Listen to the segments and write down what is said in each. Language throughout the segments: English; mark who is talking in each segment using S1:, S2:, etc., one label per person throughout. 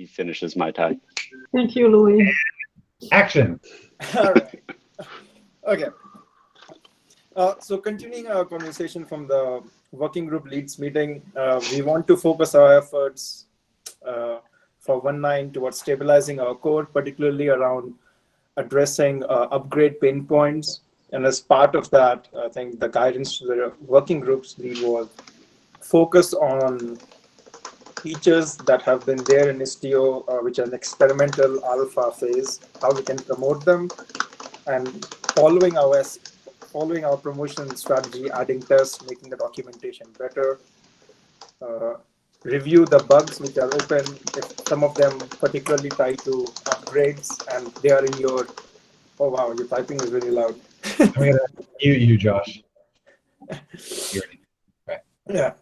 S1: finishes my tag.
S2: Thank you, Louis.
S3: Action.
S4: All right. Okay. So continuing our conversation from the working group leads meeting, we want to focus our efforts for 1.9 towards stabilizing our code, particularly around addressing upgrade pain points. And as part of that, I think the guidance to the working groups lead was focus on features that have been there in Istio, which are an experimental alpha phase, how we can promote them, and following our promotion strategy, adding tests, making the documentation better, review the bugs which are open, if some of them particularly tied to upgrades and they are in your, oh wow, your typing is really loud.
S3: I'm going to mute you, Josh.
S4: Yeah.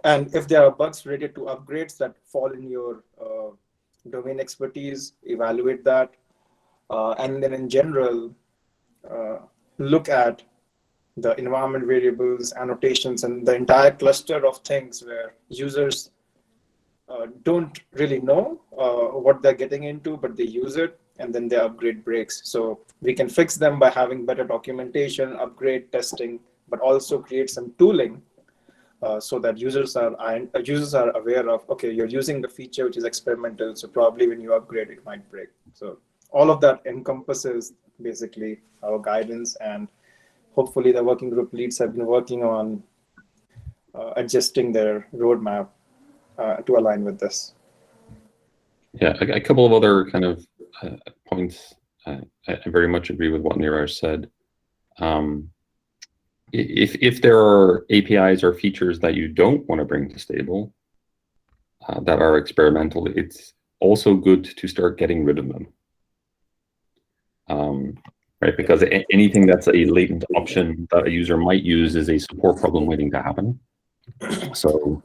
S4: And if there are bugs related to upgrades that fall in your domain expertise, evaluate that. And then in general, look at the environment variables, annotations, and the entire cluster of things where users don't really know what they're getting into, but they use it, and then their upgrade breaks. So we can fix them by having better documentation, upgrade testing, but also create some tooling so that users are aware of, okay, you're using the feature which is experimental, so probably when you upgrade, it might break. So all of that encompasses basically our guidance, and hopefully the working group leads have been working on adjusting their roadmap to align with this.
S5: Yeah, a couple of other kind of points. I very much agree with what Niraj said. If there are APIs or features that you don't want to bring to stable that are experimental, it's also good to start getting rid of them. Right, because anything that's a latent option that a user might use is a support problem waiting to happen. So,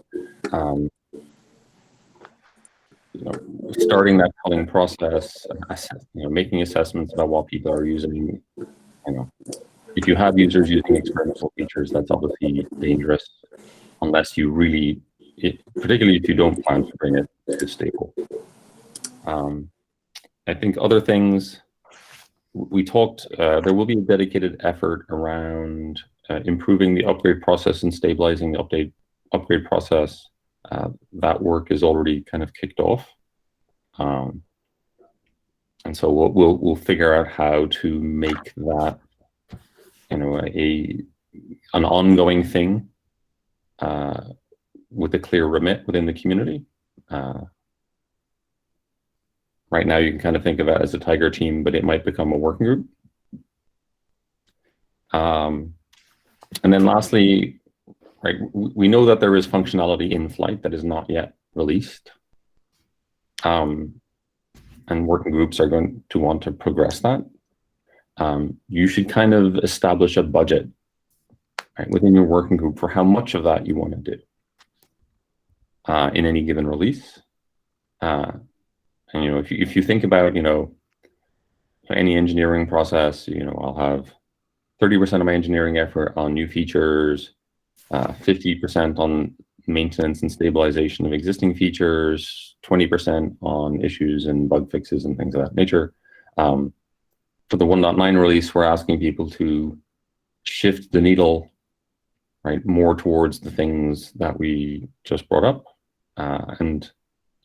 S5: starting that culling process, making assessments about what people are using. If you have users using experimental features, that's obviously dangerous, unless you really, particularly if you don't plan to bring it to stable. I think other things. We talked, there will be a dedicated effort around improving the upgrade process and stabilizing the upgrade process. That work is already kind of kicked off. And so we'll figure out how to make that, an ongoing thing with a clear remit within the community. Right now, you can kind of think of it as a tiger team, but it might become a working group. And then lastly, right, we know that there is functionality in flight that is not yet released. And working groups are going to want to progress that. You should kind of establish a budget, right, within your working group for how much of that you want to do in any given release. And if you think about any engineering process, I'll have 30% of my engineering effort on new features, 50% on maintenance and stabilization of existing features, 20% on issues and bug fixes and things of that nature. For the 1.9 release, we're asking people to shift the needle, right, more towards the things that we just brought up, and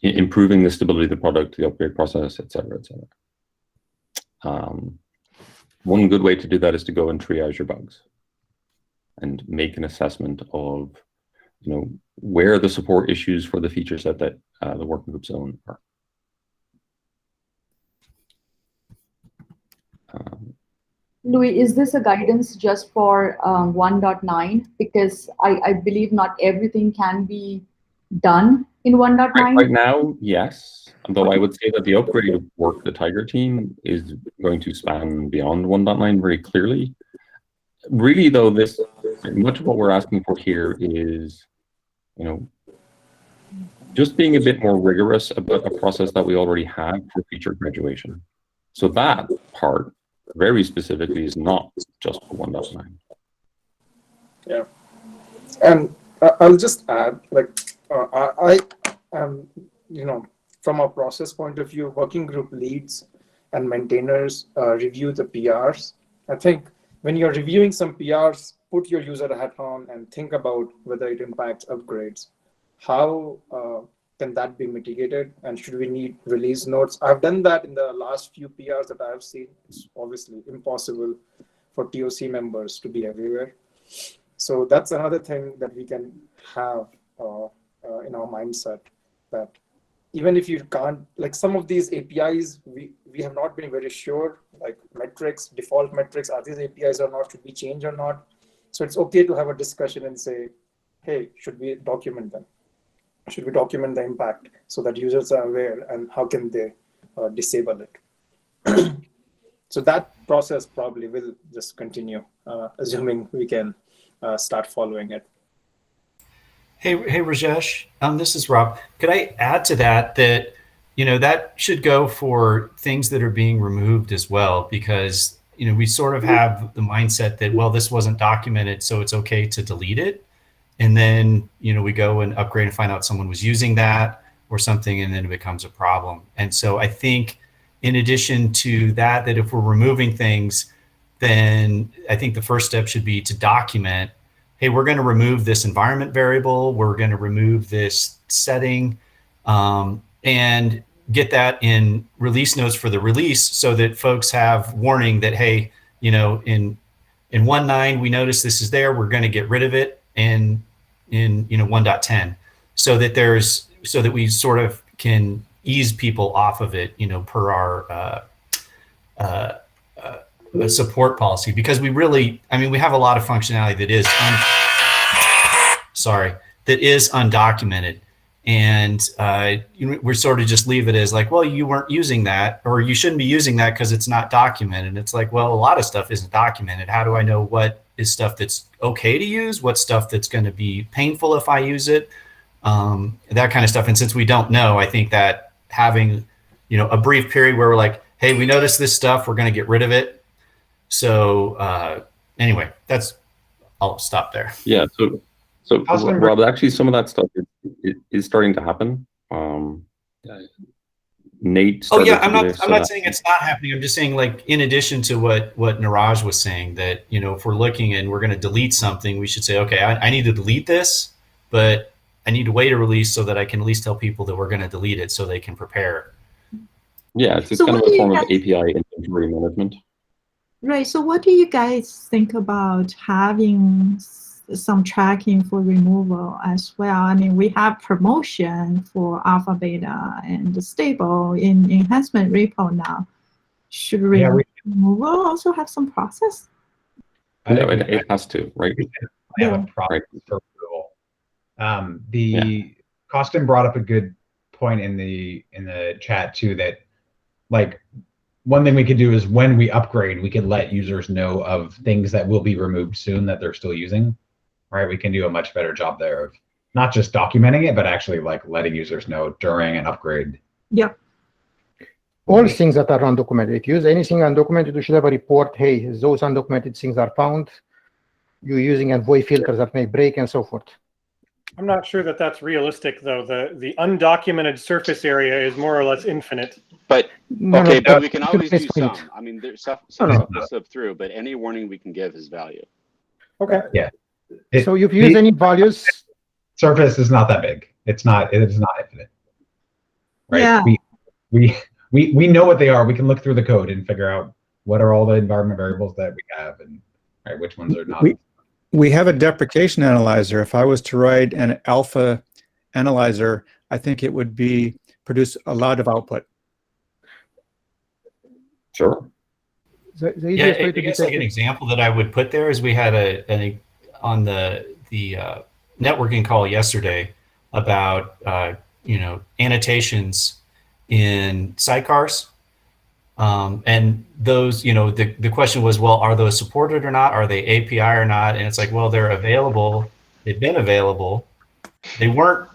S5: improving the stability of the product, the upgrade process, et cetera, et cetera. One good way to do that is to go and triage your bugs and make an assessment of, where the support issues for the feature set that the working group's own are.
S2: Louis, is this a guidance just for 1.9? Because I believe not everything can be done in 1.9.
S5: Right now, yes. Although I would say that the upgrade work, the Tiger team, is going to span beyond 1.9 very clearly. Really, though, much of what we're asking for here is, just being a bit more rigorous about a process that we already have for feature graduation. So that part, very specifically, is not just for 1.9.
S4: Yeah, and I'll just add, I am, from a process point of view, working group leads and maintainers review the PRs. I think when you're reviewing some PRs, put your user hat on and think about whether it impacts upgrades. How can that be mitigated? And should we need release notes? I've done that in the last few PRs that I've seen. It's obviously impossible for TOC members to be everywhere. So that's another thing that we can have in our mindset, that even if you can't, like some of these APIs, we have not been very sure, like metrics, default metrics, are these APIs or not, should we change or not? So it's okay to have a discussion and say, hey, should we document them? Should we document the impact so that users are aware, and how can they disable it? So that process probably will just continue, assuming we can start following it.
S1: Hey, Rajesh, this is Rob. Could I add to that, that should go for things that are being removed as well, because, we sort of have the mindset that, well, this wasn't documented, so it's okay to delete it. And then, we go and upgrade and find out someone was using that or something, and then it becomes a problem. And so I think in addition to that if we're removing things, then I think the first step should be to document, hey, we're going to remove this environment variable, we're going to remove this setting, and get that in release notes for the release so that folks have warning that, hey, in 1.9, we notice this is there, we're going to get rid of it in 1.10, so that we sort of can ease people off of it, per our support policy, because we have a lot of functionality that is undocumented, and we're sort of just leave it as like, well, you weren't using that, or you shouldn't be using that because it's not documented. And it's like, well, a lot of stuff isn't documented. How do I know what is stuff that's okay to use, what stuff that's going to be painful if I use it, that kind of stuff. And since we don't know, I think that having a brief period where we're like, hey, we noticed this stuff, we're going to get rid of it. So anyway, I'll stop there.
S5: Yeah. So Rob, actually, some of that stuff is starting to happen. Nate.
S1: Oh yeah, I'm not saying it's not happening. I'm just saying, like, in addition to what Niraj was saying, that if we're looking and we're going to delete something, we should say, okay, I need to delete this, but I need to wait a release so that I can at least tell people that we're going to delete it so they can prepare.
S5: Yeah, it's kind of a form of API inventory management.
S6: Right. So what do you guys think about having some tracking for removal as well? I mean, we have promotion for alpha, beta, and stable in enhancement repo now. Should removal also have some process?
S5: No, it has to, right?
S3: I have a process for removal. Costin brought up a good point in the chat too, that like one thing we could do is when we upgrade, we can let users know of things that will be removed soon that they're still using. Right, we can do a much better job there of not just documenting it, but actually like letting users know during an upgrade.
S6: Yeah.
S7: All things that are undocumented. If you use anything undocumented, you should have a report. Hey, those undocumented things are found. You're using envoy filters that may break and so forth.
S8: I'm not sure that that's realistic, though. The undocumented surface area is more or less infinite.
S9: But but we can always do some. I mean, there's stuff to slip through, but any warning we can give is value.
S3: Okay. Yeah.
S7: So you've used any values?
S3: Surface is not that big. It is not infinite. Right?
S6: Yeah.
S3: We know what they are. We can look through the code and figure out what are all the environment variables that we have and which ones are not.
S10: We have a deprecation analyzer. If I was to write an alpha analyzer, I think it would produce a lot of output.
S5: Sure.
S1: Yeah, I guess like an example that I would put there is we had on the networking call yesterday about annotations in sidecars, and those the question was, well, are those supported or not? Are they API or not? And it's like, well, they're available. They've been available. They weren't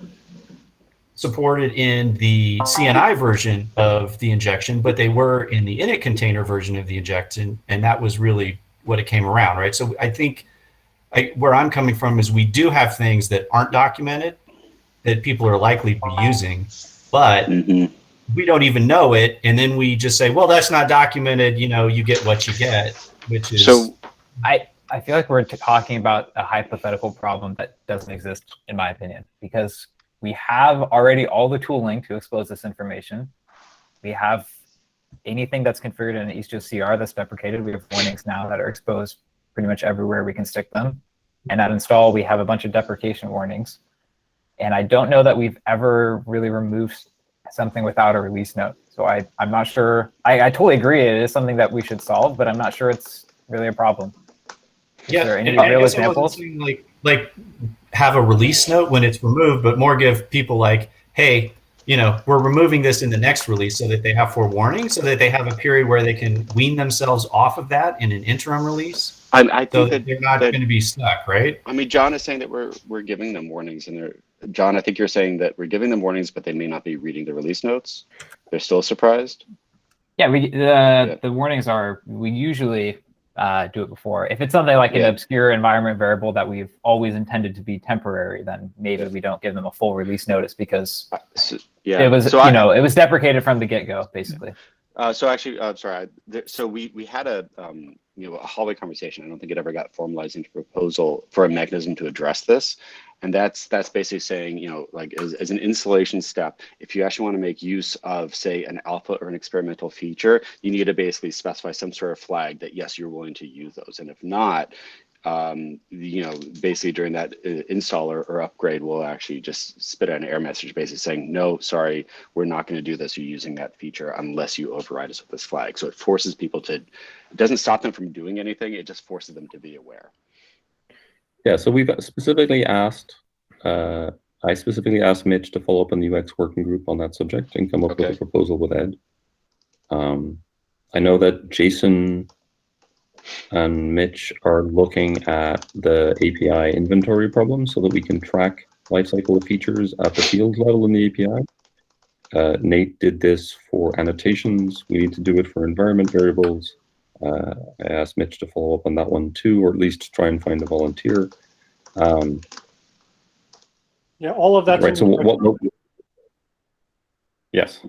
S1: supported in the CNI version of the injection, but they were in the init container version of the injection, and that was really what it came around, right? So I think where I'm coming from is we do have things that aren't documented that people are likely to be using, but we don't even know it, and then we just say, well, that's not documented, you get what you get, which is.
S9: So
S11: I feel like we're talking about a hypothetical problem that doesn't exist, in my opinion, because we have already all the tooling to expose this information. We have anything that's configured in an Istio CR that's deprecated. We have warnings now that are exposed pretty much everywhere we can stick them. And at install, we have a bunch of deprecation warnings. And I don't know that we've ever really removed something without a release note. So I'm not sure. I totally agree it is something that we should solve, but I'm not sure it's really a problem. Is there any real examples?
S1: Like have a release note when it's removed, but more give people like, hey, we're removing this in the next release so that they have forewarning, so that they have a period where they can wean themselves off of that in an interim release.
S9: I think
S1: so
S9: that
S1: they're not going to be stuck, right?
S9: I mean, John is saying that we're giving them warnings, and John, I think you're saying that we're giving them warnings, but they may not be reading the release notes. They're still surprised.
S11: Yeah, the warnings are, we usually do it before. If it's something like an obscure environment variable that we've always intended to be temporary, then maybe we don't give them a full release notice because it was it was deprecated from the get-go, basically.
S9: So actually, sorry. So we had a hallway conversation. I don't think it ever got formalized into proposal for a mechanism to address this. And that's basically saying, like as an installation step, if you actually want to make use of, say, an alpha or an experimental feature, you need to basically specify some sort of flag that, yes, you're willing to use those. And if not, basically during that install or upgrade, we'll actually just spit out an error message basically saying, no, sorry, we're not going to do this. You're using that feature unless you override us with this flag. So it forces people to, it doesn't stop them from doing anything. It just forces them to be aware.
S5: Yeah, so we've specifically asked, I specifically asked Mitch to follow up on the UX working group on that subject and come up with a proposal with Ed. I know that Jason and Mitch are looking at the API inventory problem so that we can track lifecycle of features at the field level in the API. Nate did this for annotations. We need to do it for environment variables. I asked Mitch to follow up on that one too, or at least try and find a volunteer.
S8: Yeah, all of that.
S5: Right. So what? Yes.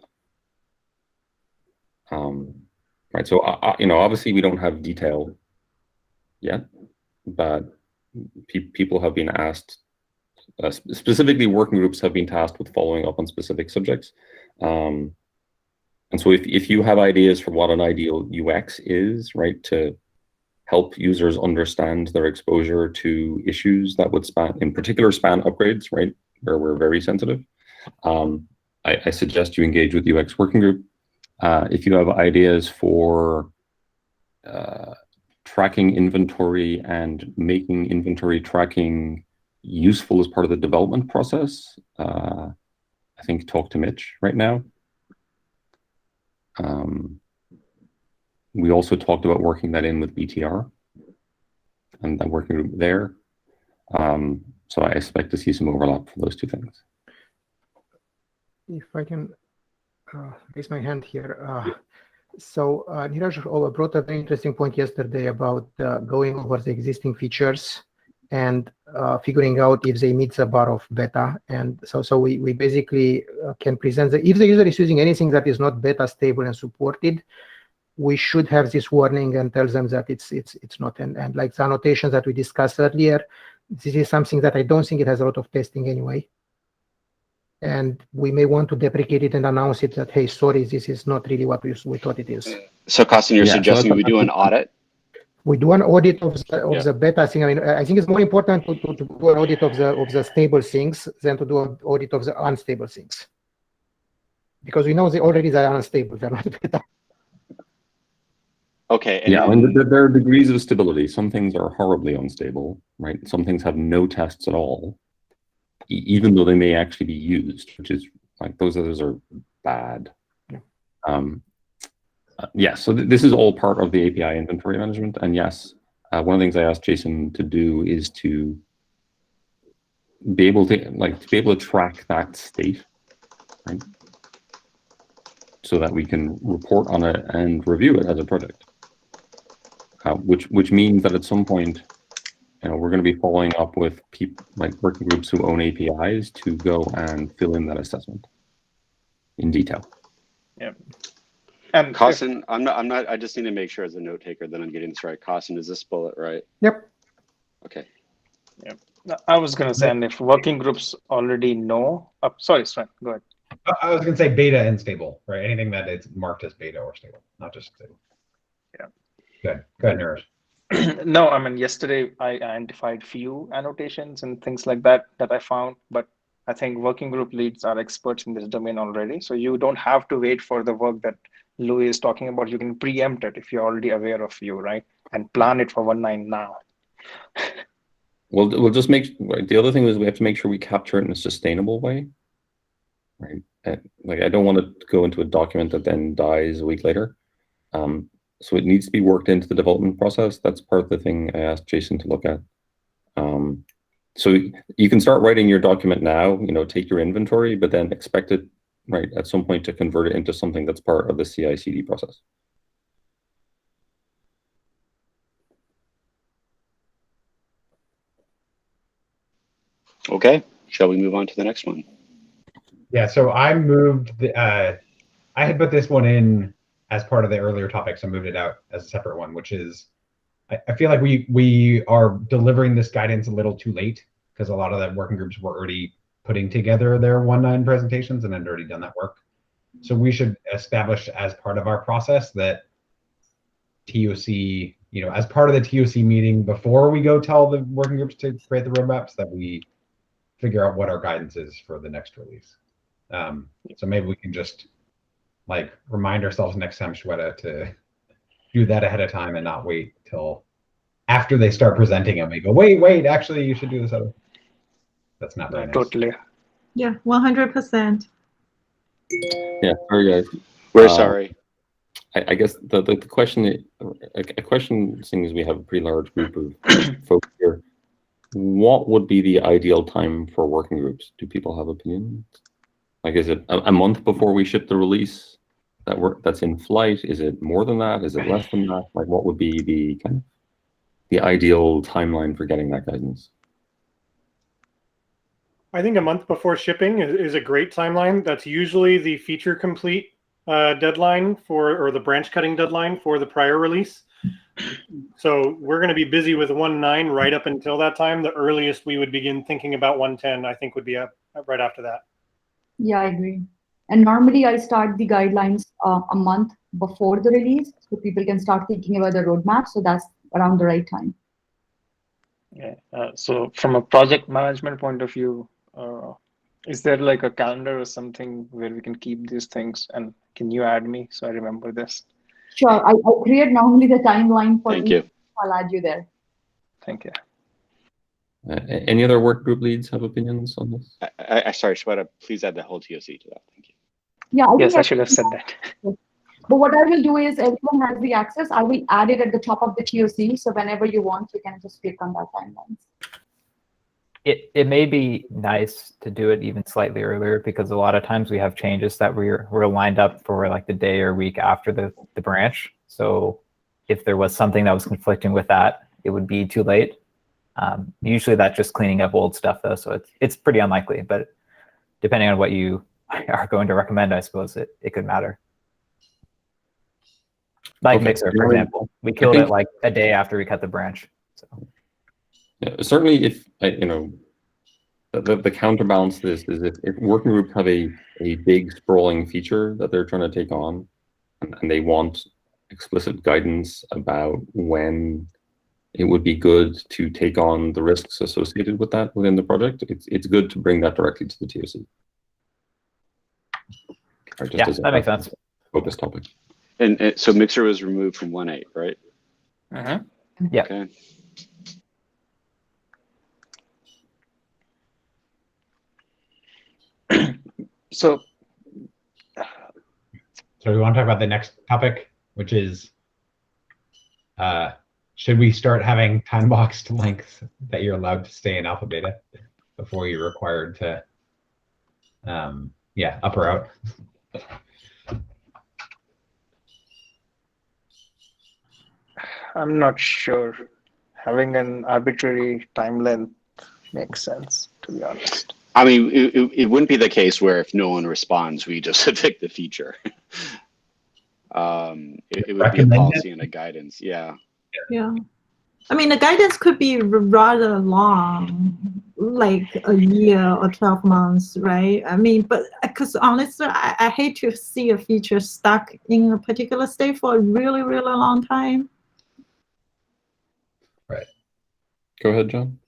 S5: Right. So obviously we don't have detail yet, but people have been asked. Specifically, working groups have been tasked with following up on specific subjects. And so if you have ideas for what an ideal UX is, right, to help users understand their exposure to issues that would span upgrades, right, where we're very sensitive, I suggest you engage with UX working group. If you have ideas for tracking inventory and making inventory tracking useful as part of the development process, I think talk to Mitch right now. We also talked about working that in with BTR and that working group there. So I expect to see some overlap for those two things.
S7: If I can raise my hand here. So Niraj brought a very interesting point yesterday about going over the existing features and figuring out if they meet the bar of beta. And so we basically can present if the user is using anything that is not beta stable and supported, we should have this warning and tell them that it's not. And like the annotations that we discussed earlier, this is something that I don't think it has a lot of testing anyway. And we may want to deprecate it and announce it that, hey, sorry, this is not really what we thought it is.
S9: So, Costin, you're suggesting we do an audit?
S7: We do an audit of the beta thing. I mean, I think it's more important to do an audit of the stable things than to do an audit of the unstable things. Because we know they already are unstable. They're not beta.
S9: Okay.
S5: Yeah, and there are degrees of stability. Some things are horribly unstable, right? Some things have no tests at all, even though they may actually be used, which is like those others are bad. Yeah. So this is all part of the API inventory management. And yes, one of the things I asked Jason to do is to be able to track that state, right? So that we can report on it and review it as a project. Which means that at some point, we're going to be following up with people like working groups who own APIs to go and fill in that assessment in detail.
S4: Yeah. And
S9: Costin, I'm not. I just need to make sure as a note taker that I'm getting this right. Costin, is this bullet right?
S7: Yep.
S9: Okay.
S4: I was going to say, and if working groups already know, sorry, Sven, go ahead.
S3: I was going to say beta and stable, right? Anything that is marked as beta or stable, not just stable.
S4: Yeah.
S3: Good. Go ahead, Neeraj.
S4: No, I mean, yesterday I identified few annotations and things like that I found, but I think working group leads are experts in this domain already. So you don't have to wait for the work that Louis is talking about. You can preempt it if you're already aware of view, right? And plan it for 1.9 now.
S5: We'll just make, the other thing is we have to make sure we capture it in a sustainable way, right? Like I don't want to go into a document that then dies a week later. So it needs to be worked into the development process. That's part of the thing I asked Jason to look at. So you can start writing your document now, take your inventory, but then expect it, right, at some point to convert it into something that's part of the CI/CD process.
S9: Okay. Shall we move on to the next one?
S3: Yeah. So I moved. I had put this one in as part of the earlier topic, so I moved it out as a separate one, which is, I feel like we are delivering this guidance a little too late because a lot of the working groups were already putting together their 1.9 presentations and had already done that work. So we should establish as part of our process that TOC, as part of the TOC meeting before we go tell the working groups to create the roadmaps, that we figure out what our guidance is for the next release. So maybe we can just remind ourselves next time, Shweta, to do that ahead of time and not wait till after they start presenting and we go, wait, actually you should do this other. That's not very nice.
S4: Totally.
S6: Yeah, 100%.
S5: Yeah, sorry guys.
S9: We're sorry.
S5: I guess the question, a question, seeing as we have a pretty large group of folks here, what would be the ideal time for working groups? Do people have opinions? Like, is it a month before we ship the release that's in flight? Is it more than that? Is it less than that? Like, what would be the ideal timeline for getting that guidance?
S8: I think a month before shipping is a great timeline. That's usually the feature complete deadline or the branch cutting deadline for the prior release. So we're going to be busy with 1.9 right up until that time. The earliest we would begin thinking about 1.10, I think, would be right after that.
S2: Yeah, I agree. And normally I start the guidelines a month before the release, so people can start thinking about the roadmap. So that's around the right time.
S4: Yeah. So from a project management point of view, is there like a calendar or something where we can keep these things? And can you add me so I remember this?
S2: Sure. I create normally the timeline for
S9: Thank
S2: each.
S9: you.
S2: I'll add you there.
S4: Thank you.
S5: Any other work group leads have opinions on this?
S9: Sorry, Shweta, please add the whole TOC to that. Thank you.
S2: Yeah.
S4: Yes, I should have said that.
S2: But what I will do is everyone has the access. I will add it at the top of the TOC. So whenever you want, you can just click on that timeline.
S11: It may be nice to do it even slightly earlier because a lot of times we have changes that we're lined up for like the day or week after the branch. So if there was something that was conflicting with that, it would be too late. Usually that's just cleaning up old stuff though. So it's pretty unlikely, but depending on what you are going to recommend, I suppose it could matter. Like
S5: Okay.
S11: Mixer, for example, we killed it like a day after we cut the branch. So.
S5: Yeah, certainly, if the counterbalance to this is if working groups have a big sprawling feature that they're trying to take on, and they want explicit guidance about when it would be good to take on the risks associated with that within the project, it's good to bring that directly to the TOC.
S11: Yeah, that makes sense.
S5: Focus topic.
S9: And so Mixer was removed from 1.8, right?
S11: Yeah.
S9: Okay.
S4: So
S3: we want to talk about the next topic, which is, should we start having time boxed lengths that you're allowed to stay in alpha beta before you're required to, up or out?
S4: I'm not sure. Having an arbitrary time length makes sense, to be honest.
S9: I mean, it wouldn't be the case where if no one responds, we just evict the feature. It would be a policy and a guidance. Yeah.
S6: Yeah. I mean, the guidance could be rather long, like a year or 12 months, right? I mean, but because honestly, I hate to see a feature stuck in a particular state for a really, really long time.
S3: Right.
S5: Go ahead, John.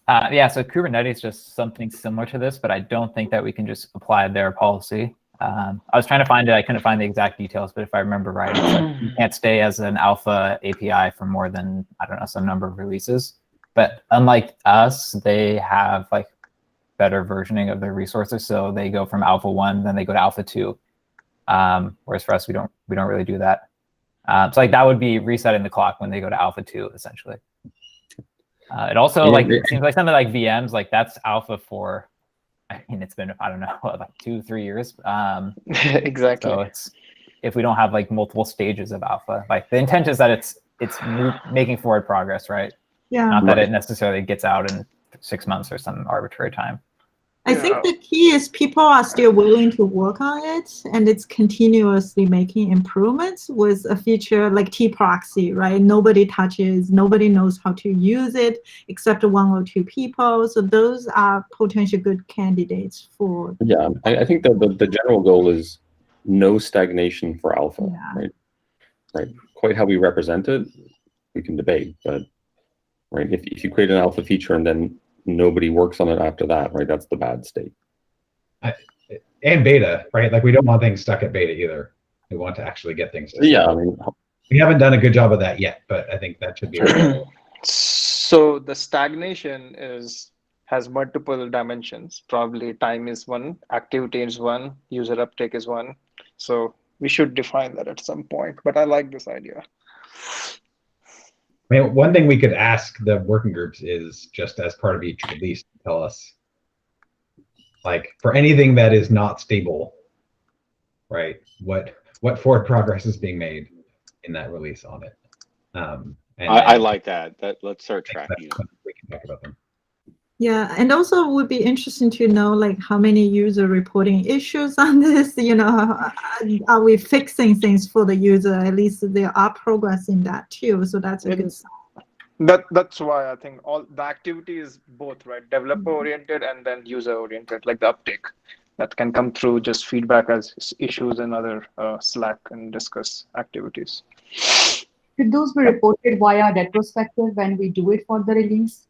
S11: Yeah, so Kubernetes is just something similar to this, but I don't think that we can just apply their policy. I was trying to find it. I couldn't find the exact details, but if I remember right, it's like you can't stay as an alpha API for more than, I don't know, some number of releases. But unlike us, they have like better versioning of their resources. So they go from alpha 1, then they go to alpha 2. Whereas for us, we don't really do that. So like that would be resetting the clock when they go to alpha 2, essentially. It also it seems like something like VMs, like that's alpha for, I mean, it's been, I don't know, like 2-3 years.
S12: Exactly.
S11: So it's, if we don't have like multiple stages of alpha, like the intent is that it's making forward progress, right?
S6: Yeah.
S11: Not that it necessarily gets out in 6 months or some arbitrary time.
S6: I think the key is people are still willing to work on it, and it's continuously making improvements with a feature like T-proxy, right? Nobody touches, nobody knows how to use it except 1 or 2 people. So those are potential good candidates for.
S5: Yeah, I think that the general goal is no stagnation for alpha, right? Right. Quite how we represent it, we can debate, but right, if you create an alpha feature and then nobody works on it after that, right? That's the bad state.
S3: And beta, right? Like we don't want things stuck at beta either. We want to actually get things to
S5: Yeah, I mean,
S3: we haven't done a good job of that yet, but I think that should be.
S12: So the stagnation has multiple dimensions. Probably time is 1, activity is 1, user uptake is 1. So we should define that at some point. But I like this idea.
S3: I mean, one thing we could ask the working groups is just as part of each release, tell us, like for anything that is not stable, right? What forward progress is being made in that release on it?
S9: I like that. Let's start tracking it.
S3: We can talk about them.
S6: Yeah, and also it would be interesting to know like how many user reporting issues on this, you know, are we fixing things for the user? At least there are progress in that too. So that's a good sign.
S12: That's why I think all the activity is both, right? Developer oriented and then user oriented, like the uptake that can come through just feedback as issues and other Slack and discuss activities.
S2: Should those be reported via retrospective when we do it for the release?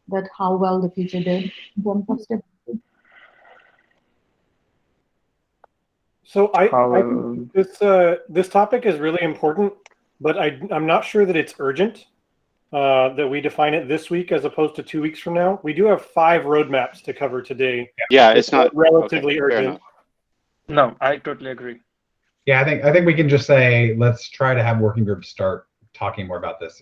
S2: That how well the feature did in terms of stability?
S8: So I think this topic is really important, but I'm not sure that it's urgent that we define it this week as opposed to 2 weeks from now. We do have 5 roadmaps to cover today.
S9: Yeah, it's not
S8: relatively
S9: okay,
S8: urgent.
S12: No, I totally agree.
S3: Yeah, I think we can just say let's try to have working groups start talking more about this,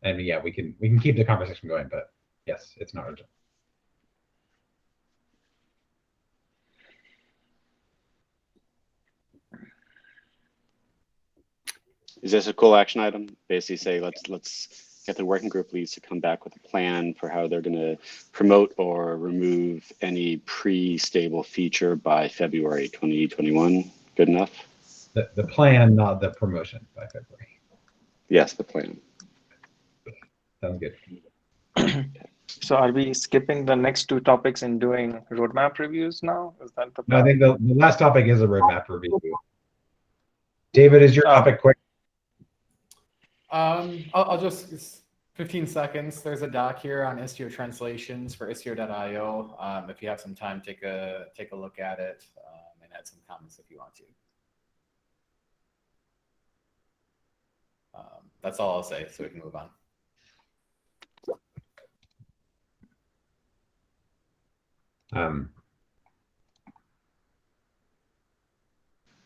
S3: and yeah, we can keep the conversation going, but yes, it's not urgent.
S9: Is this a cool action item? Basically say let's get the working group leads to come back with a plan for how they're going to promote or remove any pre-stable feature by February 2021. Good enough?
S3: The plan, not the promotion by February.
S9: Yes, the plan.
S3: Sounds good.
S12: So are we skipping the next 2 topics and doing roadmap reviews now? Is that the plan?
S3: No, I think the last topic is a roadmap review. David, is your topic quick?
S13: I'll just 15 seconds. There's a doc here on Istio translations for istio.io. If you have some time, take a look at it and add some comments if you want to. That's all I'll say, so we can move on.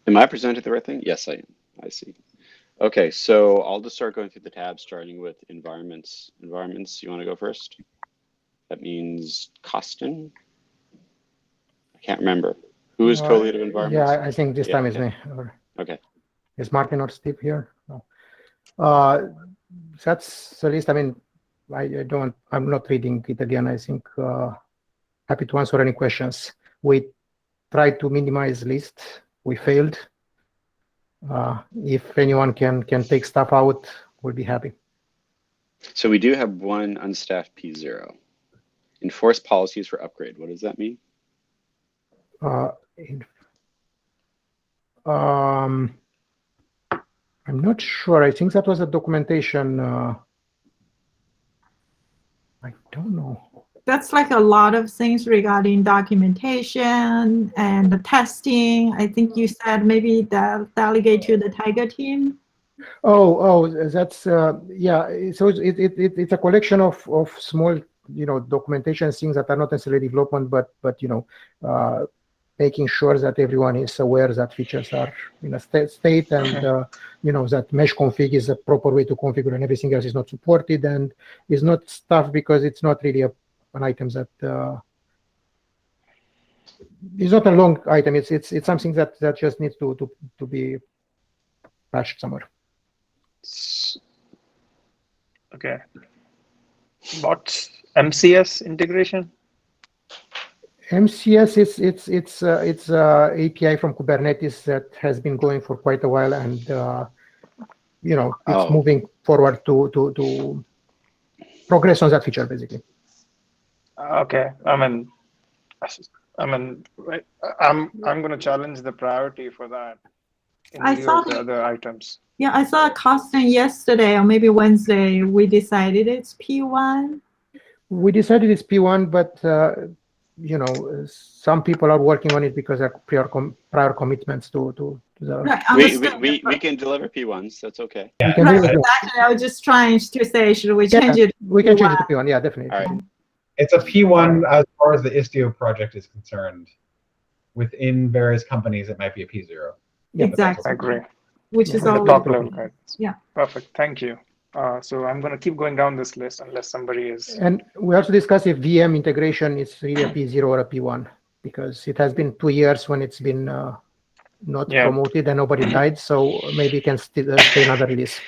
S9: Am I presenting the right thing? Yes, I am. I see. Okay, so I'll just start going through the tabs, starting with environments. Environments, you want to go first? That means Costin? I can't remember. Who is co-lead of environments?
S7: Yeah, I think this time it's me.
S9: Okay.
S7: Is Martin or Steve here? No. That's the list. I mean, I'm not reading it again. I think happy to answer any questions. We tried to minimize list. We failed. If anyone can take stuff out, we'll be happy.
S9: So we do have one unstaffed P0. Enforce policies for upgrade. What does that mean?
S7: I'm not sure. I think that was a documentation. I don't know.
S6: That's like a lot of things regarding documentation and the testing. I think you said maybe delegate to the Tiger team.
S7: Oh, that's yeah. So it's a collection of small, documentation things that are not necessarily development, but making sure that everyone is aware that features are in a state and that mesh config is a proper way to configure and everything else is not supported and is not stuff because it's not really an item that it's not a long item. It's something that just needs to be patched somewhere.
S12: Okay. What's MCS integration?
S7: MCS it's API from Kubernetes that has been going for quite a while, and it's moving forward to progress on that feature basically.
S12: Okay, I'm going to challenge the priority for that in lieu of the other items.
S6: Yeah, I saw a Costin yesterday or maybe Wednesday. We decided it's P1.
S7: We decided it's P1, but some people are working on it because of prior commitments to the.
S6: Right,
S9: we can deliver P1s. That's okay.
S7: We can
S6: right, exactly. I was just trying to say, should we change it?
S7: We can change it to P1. Yeah, definitely.
S9: All right.
S3: It's a P1 as far as the Istio project is concerned. Within various companies, it might be a P0.
S7: Yeah,
S6: exactly.
S12: I agree.
S6: Which is
S12: the
S6: always
S12: top level guidance.
S6: Yeah.
S12: Perfect. Thank you. So I'm going to keep going down this list unless somebody is.
S7: And we also discussed if VM integration is really a P0 or a P1 because it has been 2 years when it's been not promoted and nobody died. So maybe it can still stay another release.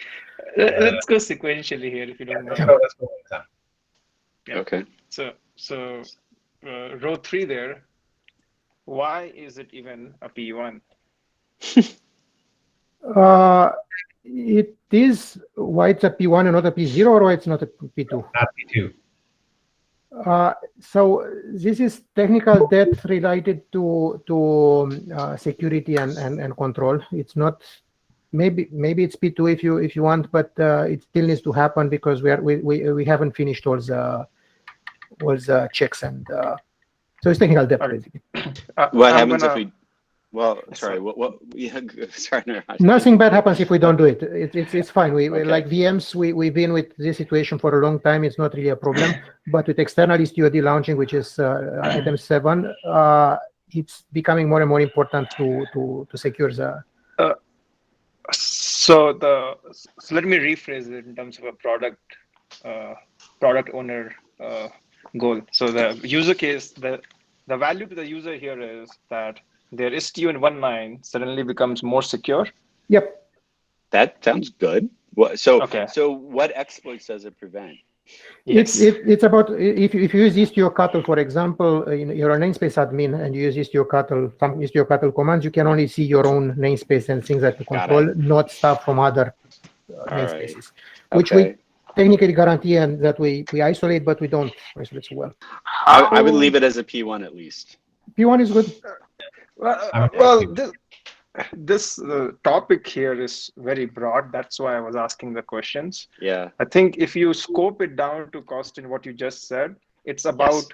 S12: Let's go sequentially here if you don't mind.
S9: Yeah. Okay.
S12: So row 3 there. Why is it even a P1?
S7: It is why it's a P1 and not a P0, or why it's not a P2?
S3: Not P2.
S7: So this is technical debt related to security and control. It's not. Maybe it's P2 if you want, but it still needs to happen because we haven't finished all the checks and so it's technical debt basically.
S9: What happens if we? Well, sorry. What? Yeah, sorry. No,
S7: nothing bad happens if we don't do it. It's fine. We like VMs. We've been with this situation for a long time. It's not really a problem. But with external Istio launching, which is item 7, it's becoming more and more important to secure the.
S12: So let me rephrase it in terms of a product owner goal. So the user case, the value to the user here is that their Istio in 1.9 suddenly becomes more secure.
S7: Yep.
S9: That sounds good. So what exploits does it prevent?
S12: Yes.
S7: It's about if you use Istio cattle, for example, you're a namespace admin and you use Istio cattle, some Istio cattle commands, you can only see your own namespace and things that you control, not stuff from other namespaces, which we technically guarantee and that we isolate, but we don't isolate so well.
S9: I would leave it as a P1 at least.
S7: P1 is good.
S12: Well, this topic here is very broad. That's why I was asking the questions.
S9: Yeah.
S12: I think if you scope it down to Costin, what you just said, it's about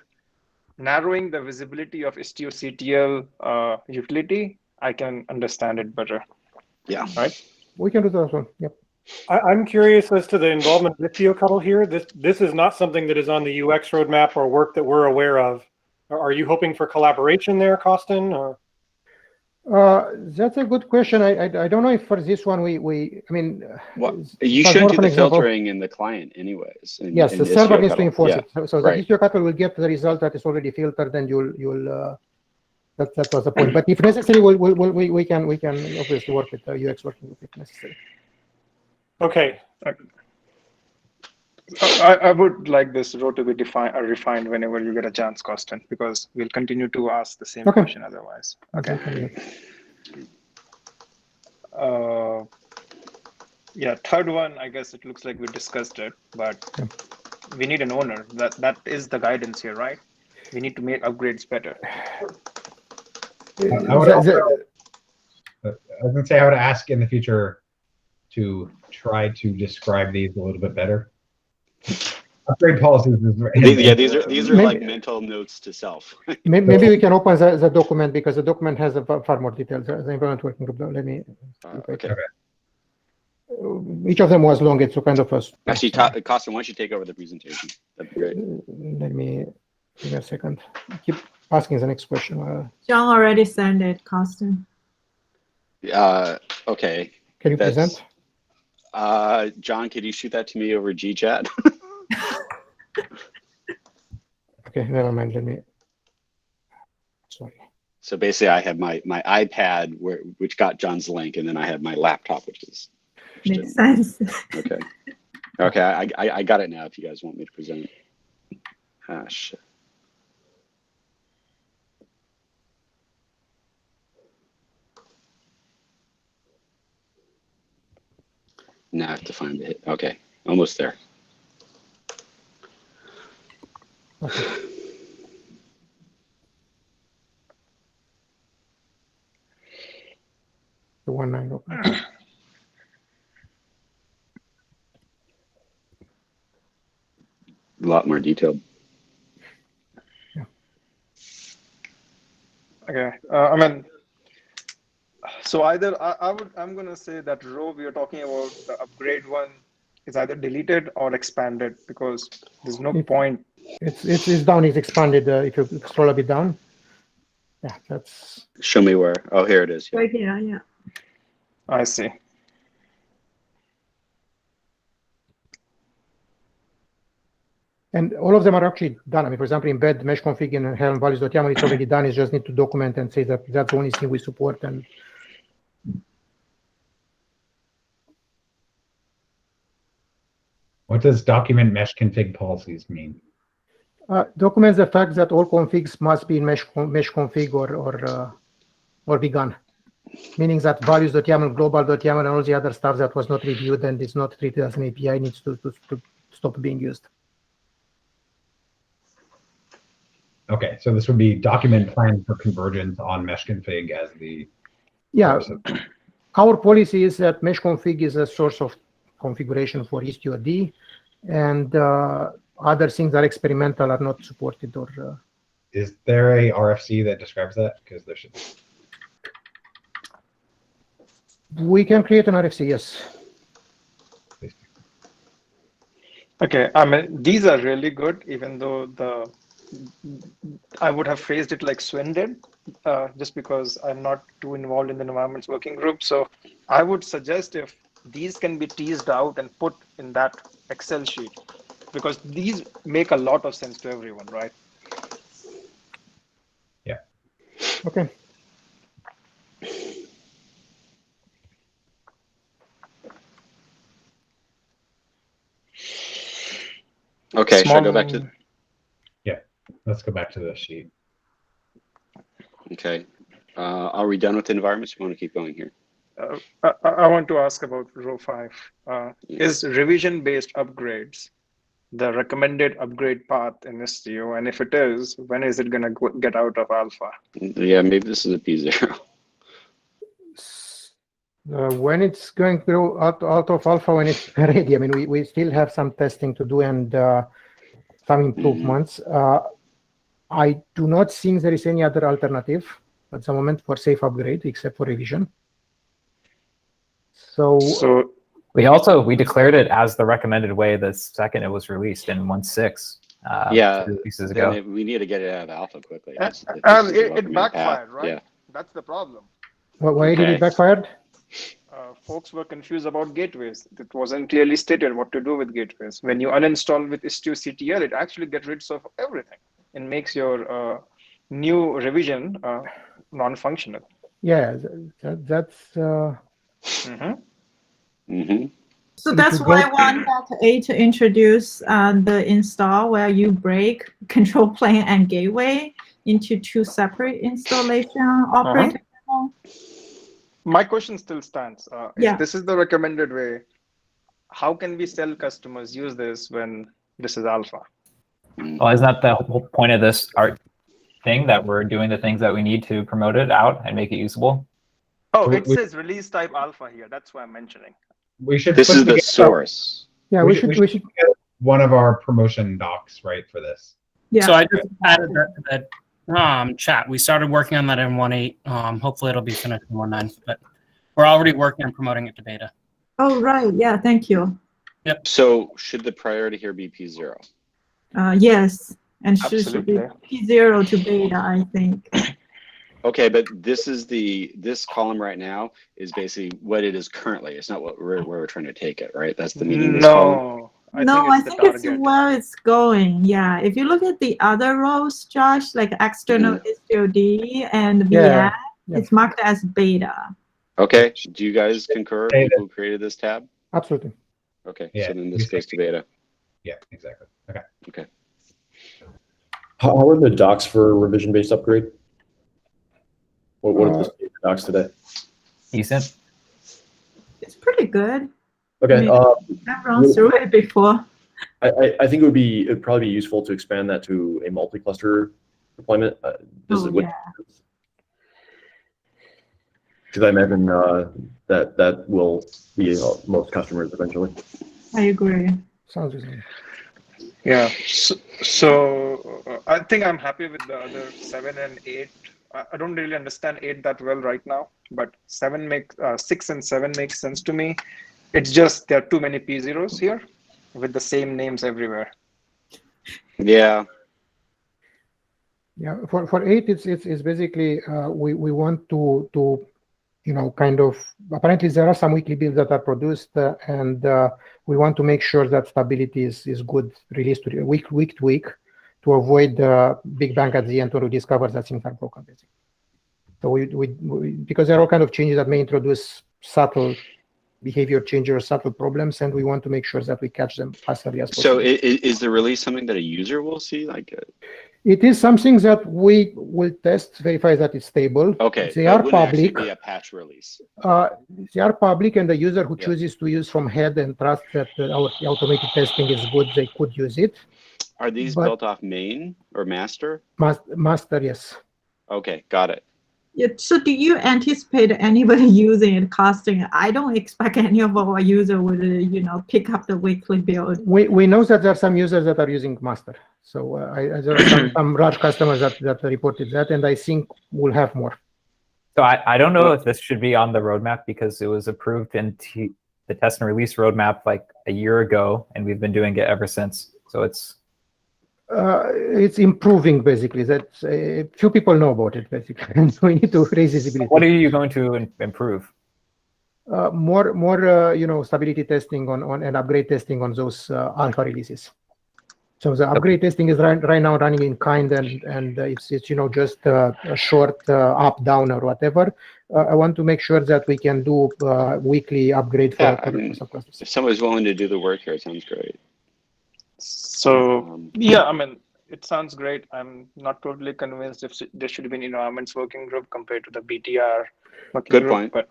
S12: narrowing the visibility of Istio CTL utility. I can understand it better.
S9: Yeah.
S12: Right.
S7: We can do that one. Yep.
S8: I'm curious as to the involvement of Istio cattle here. This is not something that is on the UX roadmap or work that we're aware of. Are you hoping for collaboration there, Costin? Or?
S7: That's a good question. I don't know if for this one I mean.
S9: Well, you should do the filtering in the client anyways.
S7: Yes, the server needs to enforce it. So the Istio cattle will get the result that is already filtered, and you'll. That was the point. But if necessary, we can obviously work with UX working with it necessary.
S8: Okay.
S12: I would like this row to be refined whenever you get a chance, Costin, because we'll continue to ask the same
S7: Okay.
S12: question otherwise. Okay. Yeah, third one, I guess it looks like we discussed it, but we need an owner. That is the guidance here, right? We need to make upgrades better.
S3: I was going to say I would ask in the future to try to describe these a little bit better. Upgrade policies is
S9: Yeah, these are like mental notes to self.
S7: Maybe we can open the document, because the document has far more details. The environment working group. Let me.
S9: Okay.
S7: Each of them was long. It's a kind of a.
S9: Actually, Costin, why don't you take over the presentation? That'd be great.
S7: Let me give me a second. Keep asking the next question.
S6: John already sent it, Costin.
S9: Okay.
S7: Can you present?
S9: John, could you shoot that to me over GChat?
S7: Okay, never mind. Let me. Sorry.
S9: So basically, I have my iPad which got John's link, and then I have my laptop, which is
S6: Makes sense.
S9: Okay. Okay, I got it now. If you guys want me to present. Ah, shit. Now I have to find it. Okay, almost there.
S7: Okay. The one I know.
S9: A lot more detailed.
S7: Yeah.
S12: Okay. I mean, so either I'm going to say that row we are talking about, the upgrade one, is either deleted or expanded, because there's no point.
S7: It's down. It's expanded. If you scroll a bit down. Yeah, that's.
S9: Show me where. Oh, here it is. Yeah.
S6: Right here, yeah.
S12: I see.
S7: And all of them are actually done. I mean, for example, embed mesh config in Helm values.yaml, it's already done. You just need to document and say that that's the only thing we support. And
S3: what does document mesh config policies mean?
S7: Documents the fact that all configs must be in mesh config or begun, meaning that values.yaml, global.yaml, and all the other stuff that was not reviewed and is not treated as an API needs to stop being used.
S3: Okay, so this would be document plan for convergence on mesh config as the.
S7: Yeah, our policy is that mesh config is a source of configuration for Istio D, and other things that are experimental are not supported. Or
S3: is there a RFC that describes that? Because there should.
S7: We can create an RFC, yes.
S12: Okay, I mean, these are really good, even though I would have phrased it like Sven did, just because I'm not too involved in the environments working group. So I would suggest if these can be teased out and put in that Excel sheet, because these make a lot of sense to everyone, right?
S3: Yeah.
S7: Okay.
S9: Okay, should I go back to?
S3: Yeah, let's go back to the sheet.
S9: Okay. Are we done with the environments? You want to keep going here?
S12: I want to ask about row 5. Is revision-based upgrades the recommended upgrade path in Istio? And if it is, when is it going to get out of alpha?
S9: Yeah, maybe this is a P0.
S7: When it's going to go out of alpha, when it's ready. I mean, we still have some testing to do and some improvements. I do not think there is any other alternative at the moment for safe upgrade except for revision. So
S11: we declared it as the recommended way the second it was released in 1.6.
S9: Yeah,
S11: 2 releases ago.
S9: we need to get it out of alpha quickly.
S12: It backfired, right?
S9: Yeah.
S12: That's the problem.
S7: Why did it backfire?
S12: Folks were confused about gateways. It wasn't clearly stated what to do with gateways. When you uninstall with Istio CTL, it actually gets rid of everything and makes your new revision non-functional.
S7: Yeah, that's.
S6: So that's why I want .8 to introduce the install where you break control plane and gateway into two separate installation operating system.
S12: My question still stands.
S6: Yeah.
S12: If this is the recommended way, how can we sell customers use this when this is alpha?
S11: Well, isn't that the whole point of this art thing, that we're doing the things that we need to promote it out and make it usable?
S12: Oh, it says release type alpha here. That's why I'm mentioning.
S3: We should.
S9: This
S3: put
S9: is the
S3: together-
S9: source.
S7: Yeah, we should
S3: get one of our promotion docs, right, for this.
S6: Yeah.
S14: So I just added that chat. We started working on that in 1.8. Hopefully it'll be finished in 1.9, but we're already working on promoting it to beta.
S6: Oh, right. Yeah, thank you.
S14: Yep.
S9: So should the priority here be P0?
S6: Yes, and should be
S12: Absolutely.
S6: P0 to beta, I think.
S9: Okay, but this column right now is basically what it is currently. It's not what where we're trying to take it, right? That's the meaning of this column.
S12: No,
S6: I think it's where it's going. Yeah, if you look at the other rows, Josh, like external Istio and VM,
S7: Yeah.
S6: it's marked as beta.
S9: Okay, do you guys concur, people who created this tab?
S7: Absolutely.
S9: Okay,
S3: Yeah,
S9: so then this goes to beta.
S3: Yeah, exactly. Okay.
S9: Okay.
S15: How are the docs for revision-based upgrade? What are the state of the docs today?
S11: Decent.
S6: It's pretty good.
S15: Okay.
S6: I've run through it before.
S15: I think it'd probably be useful to expand that to a multi-cluster deployment. Because I imagine that will be most customers eventually.
S6: I agree.
S7: Sounds reasonable.
S12: Yeah. So I think I'm happy with the other 7 and 8. I don't really understand 8 that well right now, but 6 and 7 makes sense to me. It's just there are too many P0s here with the same names everywhere.
S9: Yeah.
S7: Yeah. For 8, it's basically we want to kind of, apparently there are some weekly builds that are produced, and we want to make sure that stability is good, released to week to week, to avoid the big bang at the end when we discover that things are broken, basically. So we because there are all kind of changes that may introduce subtle behavior changes or subtle problems, and we want to make sure that we catch them as early as possible.
S9: So is the release something that a user will see?
S7: It is something that we will test, verify that it's stable.
S9: Okay.
S7: They are
S9: wouldn't actually
S7: public.
S9: be a patch release.
S7: They are public, and the user who chooses to use from head and trust that our automated testing is good, they could use it.
S9: Are these built off main or master?
S7: Master, yes.
S9: Okay, got it.
S6: Yeah, so do you anticipate anybody using it, casting it? I don't expect any of our users would, pick up the weekly build.
S7: We know that there are some users that are using master. So there are some large customers that reported that, and I think we'll have more.
S11: So I don't know if this should be on the roadmap, because it was approved in the test and release roadmap like a year ago, and we've been doing it ever since. So it's
S7: improving, basically. That few people know about it, basically, and so we need to raise visibility.
S11: What are you going to improve?
S7: More stability testing on and upgrade testing on those alpha releases. So the upgrade testing is right now running in kind, and it's just a short up, down, or whatever. I want to make sure that we can do weekly upgrade for subclasses.
S9: If somebody's willing to do the work here, it sounds great.
S12: So yeah, it sounds great. I'm not totally convinced if there should be an environments working group compared to the BTR working
S9: Good
S12: group,
S9: point.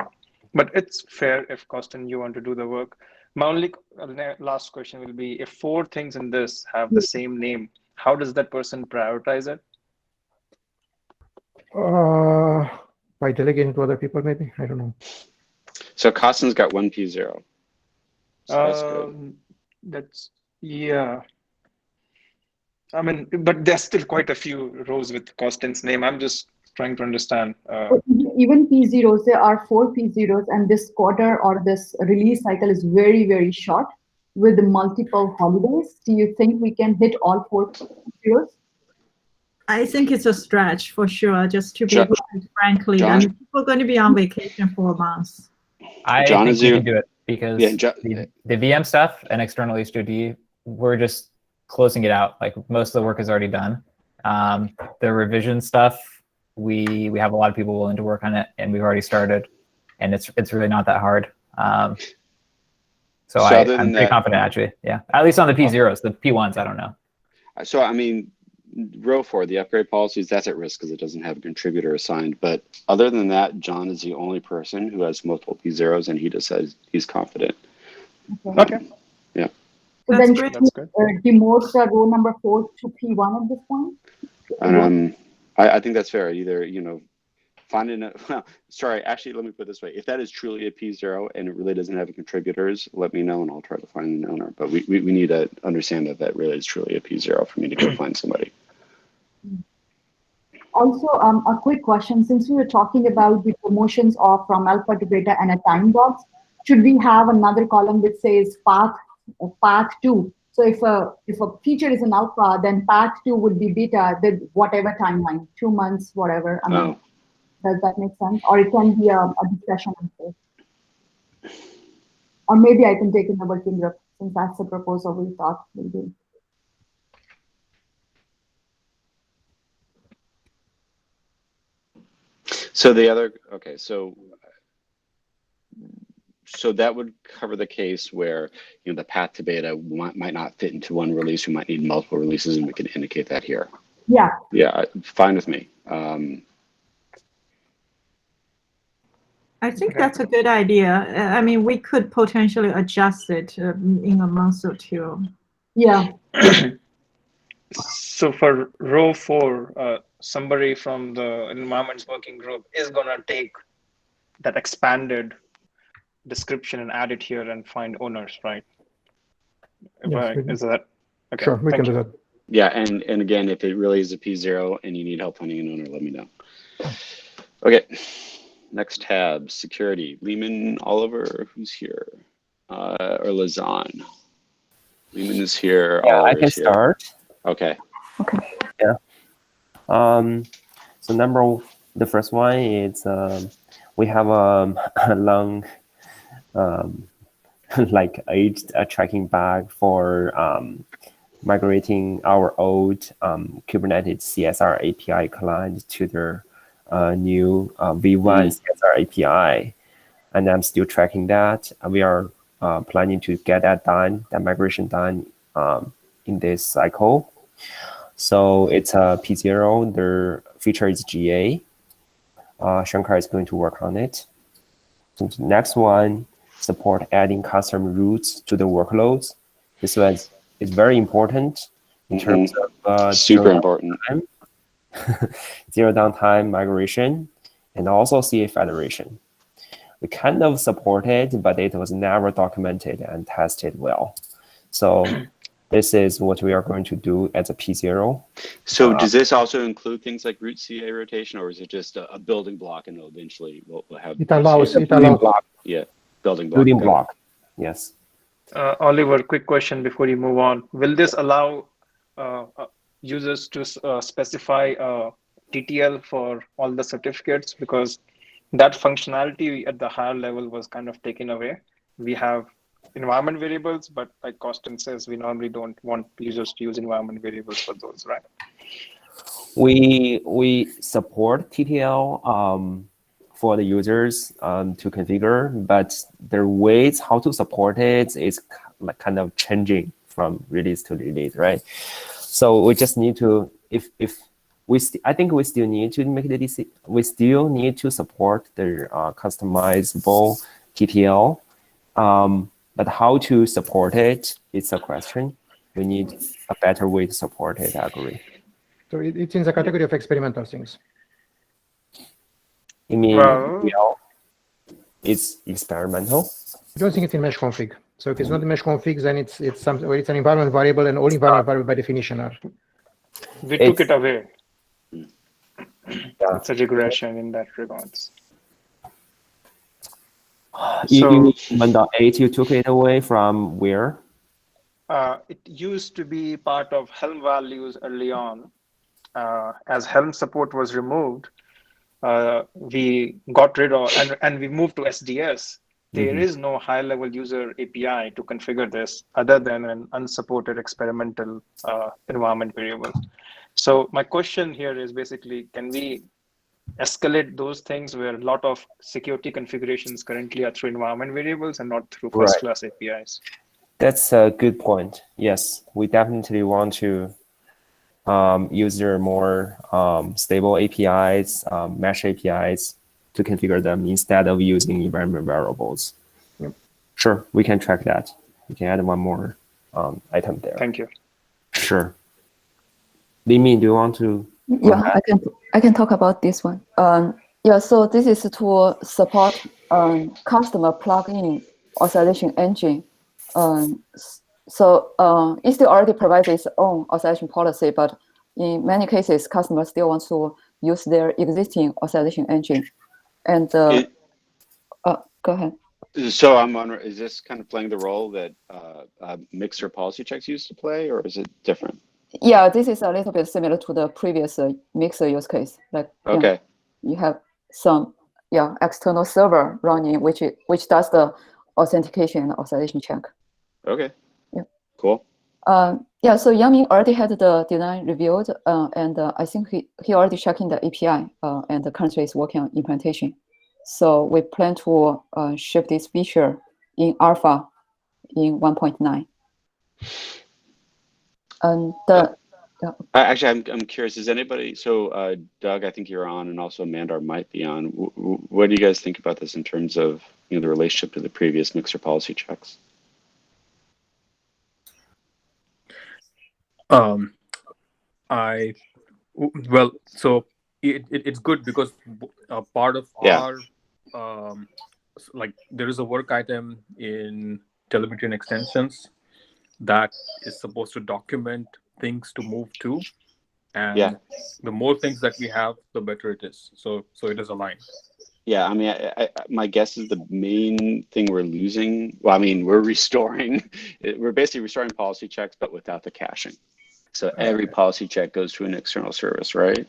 S12: But it's fair if Costin, you want to do the work. My only last question will be, if 4 things in this have the same name, how does that person prioritize it?
S7: By delegating to other people, maybe. I don't know.
S9: So Costin's got 1 P0. So that's good.
S12: That's yeah. But there's still quite a few rows with Costin's name. I'm just trying to understand.
S2: Even P0s, there are 4 P0s, and this quarter or this release cycle is very, very short with multiple holidays. Do you think we can hit all 4 P0s?
S6: I think it's a stretch for sure, just to be honest, frankly. People are going to be on vacation for a month.
S11: I think we can do it, because the VM stuff and external Istio, we're just closing it out. Like, most of the work is already done. The revision stuff, we have a lot of people willing to work on it, and we've already started, and it's really not that hard. So,
S9: So other than
S11: I'm pretty
S9: that-
S11: confident, actually. Yeah, at least on the P0s. The P1s, I don't know.
S9: So, I mean, row 4, the upgrade policies, that's at risk because it doesn't have a contributor assigned. But other than that, John is the only person who has multiple P0s, and he just says he's confident.
S12: Okay.
S9: Yeah.
S2: So
S11: That's
S2: then
S11: great.
S2: should we demote row number 4 to P1 at this point?
S9: I think that's fair. Either, finding well, sorry, actually, let me put it this way. If that is truly a P0 and it really doesn't have contributors, let me know and I'll try to find an owner. But we need to understand that that really is truly a P0 for me to go find somebody.
S2: Also, a quick question. Since we were talking about the promotions of from alpha to beta and a time box, should we have another column which says path 2? So if a feature is an alpha, then path 2 would be beta, then whatever timeline, 2 months, whatever. I mean, does that make sense? Or it can be a discussion on this. Or maybe I can take in the working group since that's the proposal we thought we'll do.
S9: So the other, okay, so that would cover the case where, the path to beta might not fit into one release. We might need multiple releases, and we can indicate that here.
S2: Yeah.
S9: Yeah, fine with me.
S6: I think that's a good idea. I mean, we could potentially adjust it in a month or two.
S2: Yeah.
S12: So for row 4, somebody from the environments working group is gonna take that expanded description and add it here and find owners, right?
S7: Yes,
S12: Is that okay?
S7: Sure, we can do that.
S9: Yeah, and again, if it really is a P0 and you need help finding an owner, let me know. Okay, next tab, security. Lehman, Oliver, who's here? Or Lazan? Lehman is here.
S16: Yeah,
S9: Oliver
S16: I can
S9: is here.
S16: start.
S9: Okay.
S16: Yeah. So the first one is we have a long like aged tracking bug for migrating our old Kubernetes CSR API client to the new V1 CSR API, and I'm still tracking that. We are planning to get that migration done in this cycle. So it's a P0. The feature is GA. Shankar is going to work on it. So the next one, support adding custom routes to the workloads. This one is very important in terms of
S9: super important
S16: time, zero downtime migration, and also CA federation. We kind of support it, but it was never documented and tested well. So this is what we are going to do as a P0.
S9: So does this also include things like root CA rotation, or is it just a building block and eventually we'll have
S7: It allows
S16: block.
S9: Yeah, building block.
S16: Building block. Yes.
S12: Oliver, quick question before you move on. Will this allow users to specify TTL for all the certificates? Because that functionality at the higher level was kind of taken away. We have environment variables, but like Costin says, we normally don't want users to use environment variables for those, right?
S16: We support TTL for the users to configure, but the ways how to support it is like kind of changing from release to release, right? So we just need to, I think we still need to make the decision. We still need to support the customizable TTL, but how to support it is a question. We need a better way to support it, I agree.
S7: So it's in the category of experimental things.
S16: You mean
S12: well,
S16: it's experimental?
S7: I don't think it's in mesh config. So if it's not in mesh config, then it's an environment variable, and all environment variable by definition are.
S12: We took it away. It's a regression in that regards.
S16: You mean 1.8, you took it away from where?
S12: It used to be part of Helm values early on. As Helm support was removed, we got rid of, and we moved to SDS. There is no high-level user API to configure this other than an unsupported experimental environment variable. So my question here is basically, can we escalate those things where a lot of security configurations currently are through environment variables and not through first-class APIs.
S16: That's a good point. Yes, we definitely want to use their more stable APIs, mesh APIs to configure them instead of using environment variables.
S7: Yep.
S16: Sure, we can track that. We can add one more item there.
S12: Thank you.
S16: Sure. Li-Min, do you want to?
S17: Yeah, I can talk about this one. Yeah, so this is to support customer plugin authorization engine. So Istio already provides its own authorization policy, but in many cases, customers still want to use their existing authorization engine. And go ahead.
S9: So I'm wondering, is this kind of playing the role that mixer policy checks used to play, or is it different?
S17: Yeah, this is a little bit similar to the previous mixer use case. Like,
S9: okay,
S17: you have some external server running, which does the authentication and authorization check.
S9: Okay.
S17: Yeah.
S9: Cool.
S17: Yeah. So Yangming already had the design reviewed, and I think he already checking the API, and currently is working on implementation. So we plan to ship this feature in alpha in 1.9. And
S9: actually, I'm curious. Is anybody? So Doug, I think you're on, and also Mandar might be on. What do you guys think about this in terms of the relationship to the previous mixer policy checks?
S18: So it's good because part of our like there is a work item in telemetry and extensions that is supposed to document things to move to, and the more things that we have, the better it is. So it is aligned.
S9: Yeah, I mean, my guess is the main thing we're losing. Well, I mean, we're restoring. We're basically restoring policy checks, but without the caching. So every policy check goes to an external service, right?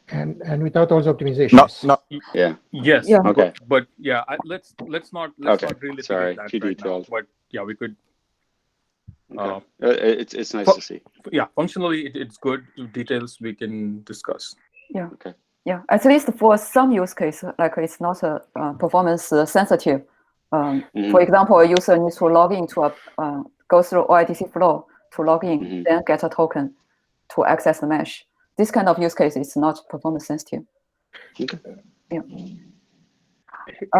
S7: And without all the optimizations.
S9: Yeah.
S18: Yes.
S17: Yeah.
S9: Okay.
S18: But yeah, let's not really
S9: sorry,
S18: that
S9: too
S18: right
S9: detailed.
S18: now. But yeah, we could.
S9: Okay. It's nice to see.
S18: Yeah, functionally it's good. Details we can discuss.
S17: Yeah.
S9: Okay.
S17: Yeah, at least for some use case, like it's not performance sensitive. For example, a user needs to log into go through OIDC flow to log in, then get a token to access the mesh. This kind of use case is not performance sensitive.
S9: Okay.
S17: Yeah.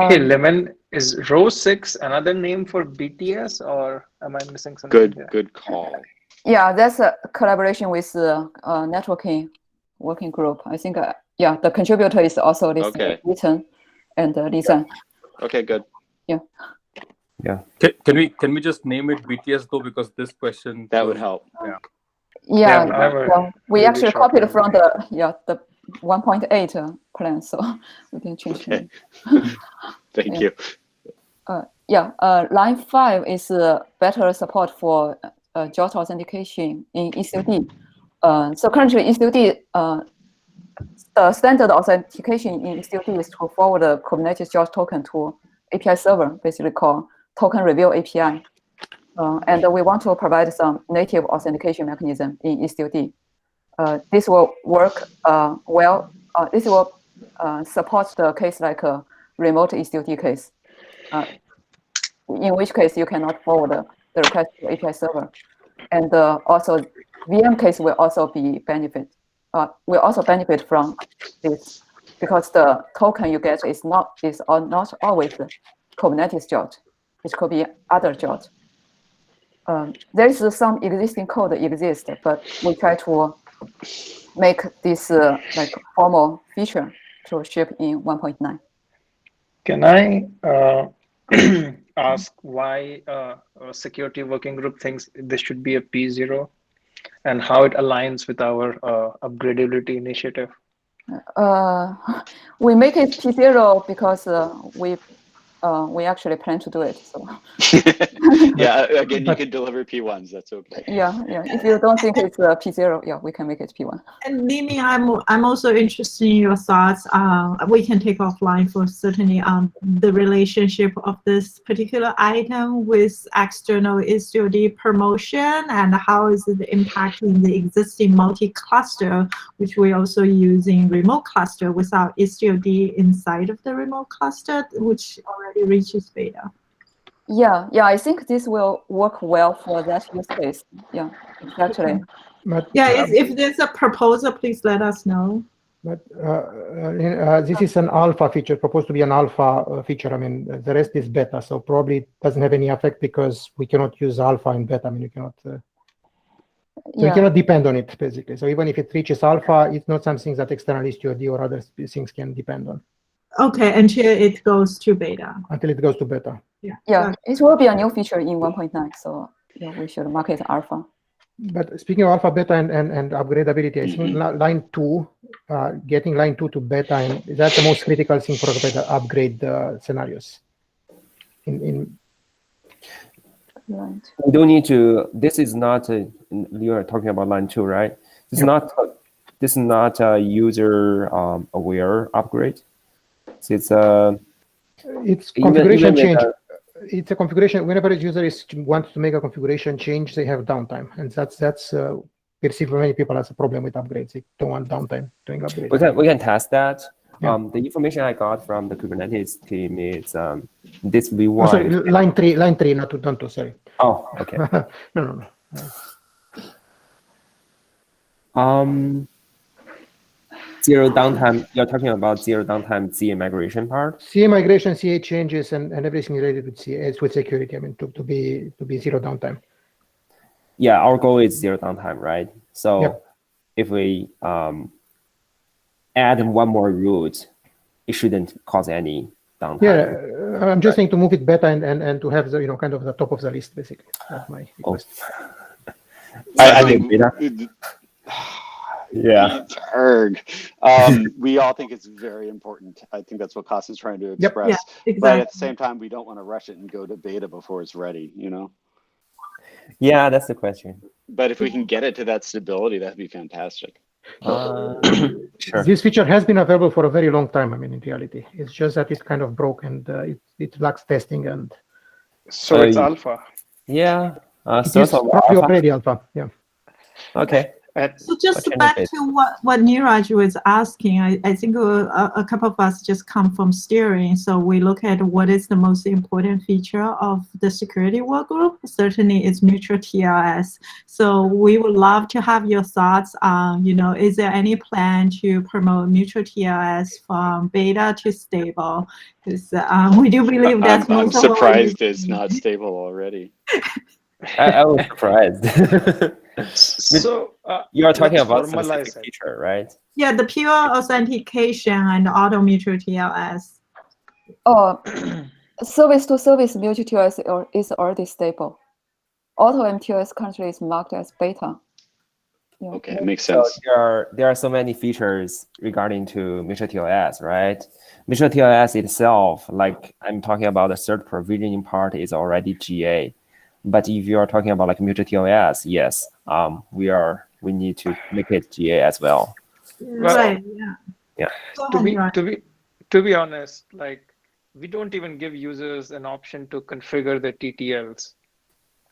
S12: Hey, Lemon, is row 6 another name for BTS, or am I missing something?
S9: Good call.
S17: Yeah, that's a collaboration with the networking working group. I think, the contributor is also this Witten and Lisa.
S9: Okay, good.
S17: Yeah.
S16: Yeah.
S18: Can we just name it BTS though, because this question
S9: would help.
S18: Yeah.
S17: Yeah, we actually copied from the 1.8 plan, so we can change it.
S9: Thank you.
S17: Line 5 is better support for JOT authentication in Istio. So currently Istio, the standard authentication in Istio is to forward a Kubernetes JOT token to API server, basically called token reveal API. And we want to provide some native authentication mechanism in Istio. This will work well. This will support the case like a remote Istio case, in which case you cannot forward the request to API server. And also VM case will also be benefit. Will also benefit from this because the token you get is not always Kubernetes JOT. It could be other JOT. There is some existing code that exists, but we try to make this like formal feature to ship in 1.9.
S12: Can I ask why a security working group thinks this should be a P0 and how it aligns with our upgradability initiative?
S17: We make it P0 because we we actually plan to do it. So
S9: Yeah, again, you can deliver P1s. That's okay.
S17: yeah. If you don't think it's P0, yeah, we can make it P1.
S6: And Mimi, I'm also interested in your thoughts. We can take offline for certainly the relationship of this particular item with external Istio promotion, and how is it impacting the existing multi-cluster, which we also use in remote cluster without Istio inside of the remote cluster, which already reaches beta.
S17: Yeah, I think this will work well for that use case. Yeah, exactly.
S7: But,
S6: yeah, if there's a proposal, please let us know.
S7: But this is an alpha feature, proposed to be an alpha feature. I mean, the rest is beta, so probably it doesn't have any effect because we cannot use alpha and beta. I mean, you cannot. So we cannot depend on it, basically. So even if it reaches alpha, it's not something that external Istio or other things can depend on.
S6: Okay, until it goes to beta.
S7: Until it goes to beta.
S17: Yeah, it will be a new feature in 1.9, so yeah, we should mark it alpha.
S7: But speaking of alpha, beta, and upgradability, I think line 2, getting line 2 to beta, and that's the most critical thing for beta upgrade scenarios.
S16: We don't need to. This is not. You are talking about line 2, right? This is not. This is not a user aware upgrade. So
S7: it's configuration change. It's a configuration. Whenever a user wants to make a configuration change, they have downtime, and that's we see for many people as a problem with upgrades. They don't want downtime doing upgrades.
S16: We can test that.
S7: Yeah.
S16: The information I got from the Kubernetes team is this V1.
S7: Oh, sorry, line 3, not 2, sorry.
S16: Oh, okay.
S7: No.
S16: Zero downtime. You're talking about zero downtime CA migration part.
S7: CA migration, CA changes, and everything related with CA with security. I mean, to be zero downtime.
S16: Yeah, our goal is zero downtime, right? So if we add one more route, it shouldn't cause any downtime.
S7: Yeah, I'm just saying to move it better and to have the kind of the top of the list, basically. That's my request.
S9: I think.
S16: Yeah.
S9: We all think it's very important. I think that's what Costin's trying to express.
S6: Yeah, exactly.
S9: But at the same time, we don't want to rush it and go to beta before it's ready,
S16: Yeah, that's the question.
S9: But if we can get it to that stability, that'd be fantastic.
S16: Sure.
S7: This feature has been available for a very long time. I mean, in reality, it's just that it's kind of broke and it lacks testing and.
S12: So it's alpha.
S16: Yeah.
S7: It is probably already alpha. Yeah.
S16: Okay.
S6: So just back to what Neeraj was asking, I think a couple of us just come from steering. So we look at what is the most important feature of the security work group. Certainly it's mutual TLS. So we would love to have your thoughts on, is there any plan to promote mutual TLS from beta to stable? Because we do believe that's
S9: I'm surprised it's not stable already.
S16: I was surprised.
S12: So
S16: you are talking about specific feature, right?
S6: Yeah, the pure authentication and auto mutual TLS.
S17: Service to service mutual TLS is already stable. Auto MTLS currently is marked as beta. Yeah.
S9: Okay, it makes sense.
S16: So there are so many features regarding to mutual TLS, right? Mutual TLS itself, like I'm talking about the third provisioning part, is already GA. But if you are talking about like mutual TLS, yes, we need to make it GA as well.
S6: Right. Yeah.
S12: To be honest, like we don't even give users an option to configure the TTLs.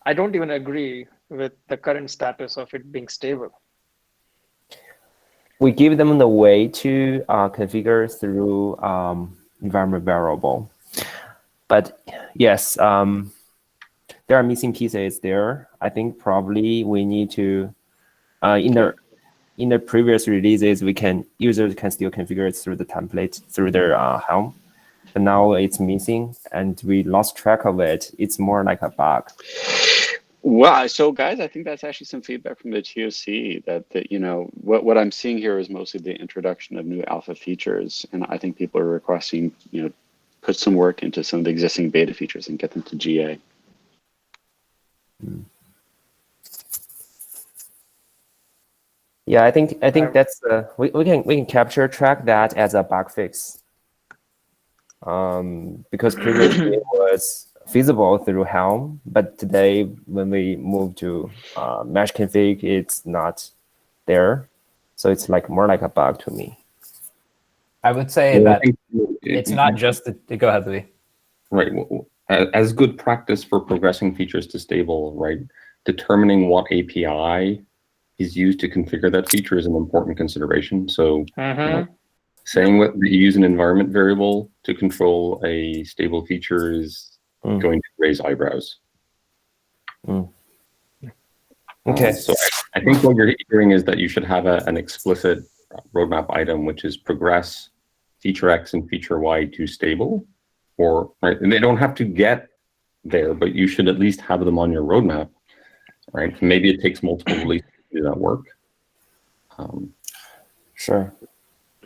S12: I don't even agree with the current status of it being stable.
S16: We give them the way to configure through environment variable. But yes, there are missing pieces there. I think probably we need to, in the previous releases, users can still configure it through the template, through their Helm. But now it's missing and we lost track of it. It's more like a bug.
S9: Well, so guys, I think that's actually some feedback from the TOC that what I'm seeing here is mostly the introduction of new alpha features. And I think people are requesting, put some work into some of the existing beta features and get them to GA.
S16: Yeah, I think that's we can track that as a bug fix. because previously it was feasible through Helm, but today when we move to mesh config, it's not there. So it's like more like a bug to me.
S11: I would say
S5: Well, I
S11: that
S5: think
S11: it's not just the, go ahead, Louis.
S5: Right. As good practice for progressing features to stable, right? Determining what API is used to configure that feature is an important consideration. So you know, saying that you use an environment variable to control a stable feature is going to raise eyebrows.
S16: Okay.
S5: So I think what you're hearing is that you should have an explicit roadmap item, which is progress feature X and feature Y to stable, or right, and they don't have to get there, but you should at least have them on your roadmap, right? Maybe it takes multiple releases to do that work.
S16: Sure.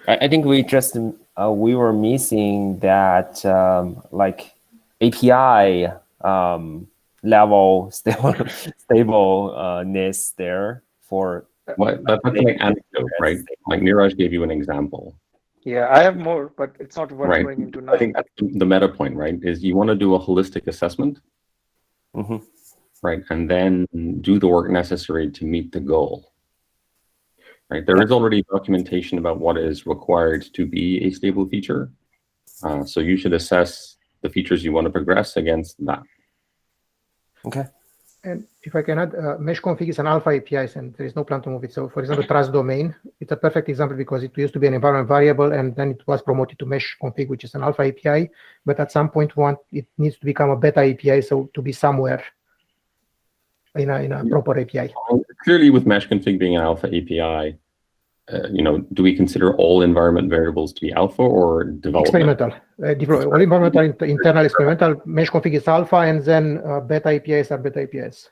S16: I think we just we were missing that like API level stableness there for.
S5: Well, that's like anecdote, right? Like Niraj gave you an example.
S12: Yeah, I have more, but it's not worth
S5: Right.
S12: going into
S5: I
S12: 9.
S5: think that's the meta point, right? Is you want to do a holistic assessment, right? And then do the work necessary to meet the goal, right? There is already documentation about what is required to be a stable feature. So you should assess the features you want to progress against that.
S16: Okay.
S7: And if I can add, mesh config is an alpha API, and there is no plan to move it. So, for example, trust domain, it's a perfect example because it used to be an environment variable, and then it was promoted to mesh config, which is an alpha API. But at some point, it needs to become a beta API, so to be somewhere in a proper API.
S5: Clearly, with mesh config being an alpha API, you know, do we consider all environment variables to be alpha or development?
S7: Experimental. All environmental, internal experimental, mesh config is alpha, and then beta APIs are beta APIs.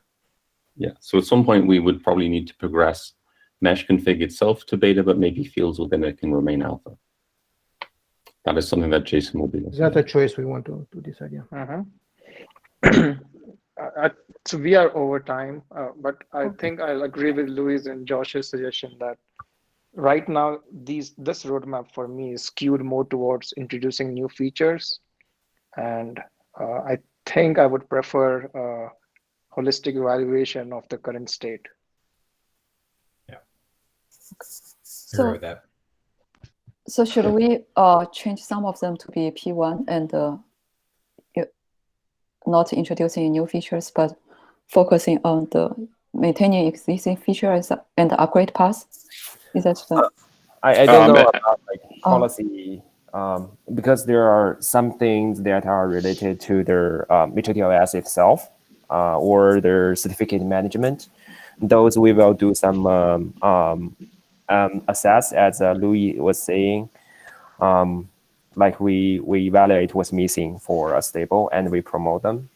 S5: Yeah, so at some point we would probably need to progress mesh config itself to beta, but maybe fields within it can remain alpha. That is something that Jason will be listening.
S7: That's a choice we want to decide,
S12: yeah. So we are over time, but I think I'll agree with Louis and Josh's suggestion that right now, this roadmap for me is skewed more towards introducing new features. And I think I would prefer holistic evaluation of the current state.
S3: Yeah.
S2: So,
S3: with that.
S17: So should we change some of them to be P1 and not introducing new features, but focusing on the maintaining existing features and the upgrade path? Is that the...
S16: I don't know about like policy because there are some things that are related to their MetroDLS itself or their certificate management. Those we will do some assess, as Louis was saying. Like we evaluate what's missing for a stable and we promote them.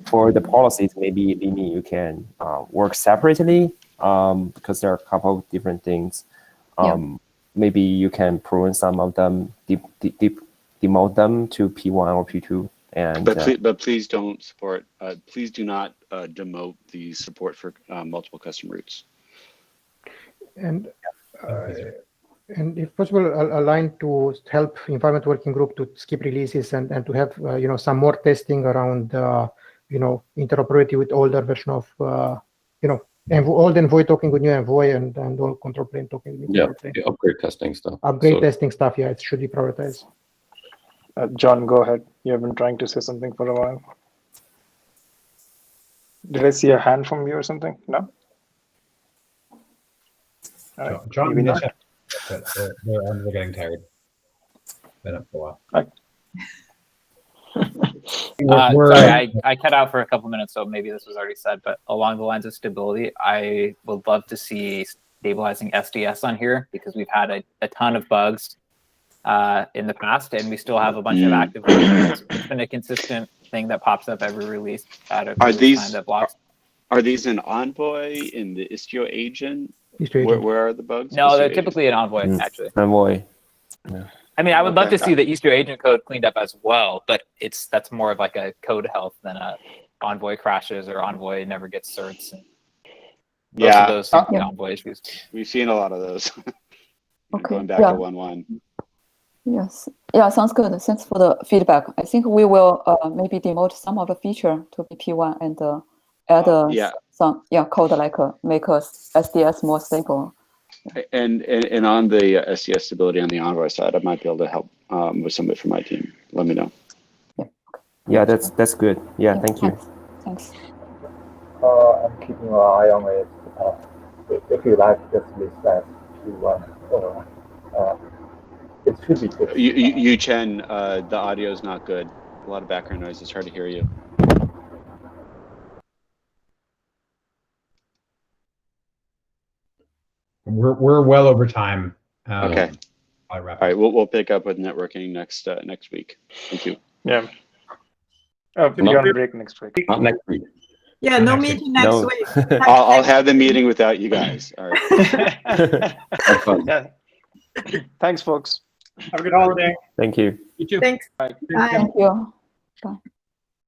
S16: For the policies, maybe Lini, you can work separately because there are a couple of different things. Maybe you can prune some of them, demote them to P1 or P2. And
S9: but please don't support. Please do not demote the support for multiple custom routes.
S7: And if possible, align to help environment working group to skip releases and to have some more testing around interoperability with older version of old Envoy talking with new Envoy and all control plane talking with new control plane.
S5: The upgrade testing stuff.
S7: Testing stuff, yeah, it should be prioritized.
S12: John, go ahead. You have been trying to say something for a while. Did I see a hand from you or something? No?
S3: John,
S12: maybe not.
S3: But they're getting tired. Been up for a while.
S11: Sorry, I cut out for a couple minutes, so maybe this was already said, but along the lines of stability, I would love to see stabilizing SDS on here because we've had a ton of bugs in the past, and we still have a bunch of active versions. It's been a consistent thing that pops up every release out of time that blocks.
S9: Are these in Envoy, in the Istio agent? Where are the bugs?
S11: No,
S9: Istio
S11: they're
S9: agent?
S11: typically in Envoy, actually.
S16: Envoy. Yeah.
S11: I mean, I would love to see the Istio agent code cleaned up as well, but that's more of like a code health than a Envoy crashes or Envoy never gets certs. And most of those seem to be Envoy issues.
S9: We've seen a lot of those.
S17: Okay.
S9: Going back to 1.1.
S17: Yes. Yeah, sounds good. Thanks for the feedback. I think we will maybe demote some of the feature to BP1 and add some code like make SDS more stable.
S9: And on the SDS stability on the Envoy side, I might be able to help with somebody from my team. Let me know.
S16: Yeah, that's good. Yeah, thank you.
S17: Thanks.
S19: I'm keeping an eye on it. If you like, just reset P1 or it should be good.
S9: You Chen, the audio is not good. A lot of background noise. It's hard to hear you.
S3: We're well over time.
S9: Okay.
S3: I'll wrap
S9: All right. We'll pick up with networking next week. Thank you.
S12: Yeah. We're on break next week.
S5: Not next week.
S6: Yeah, no meeting next week.
S9: I'll have the meeting without you guys. All right.
S5: Have fun.
S12: Yeah. Thanks, folks.
S8: Have a good holiday.
S16: Thank you.
S13: You too.
S6: Thanks.
S12: Bye.
S6: Bye.
S17: Thank you. Bye.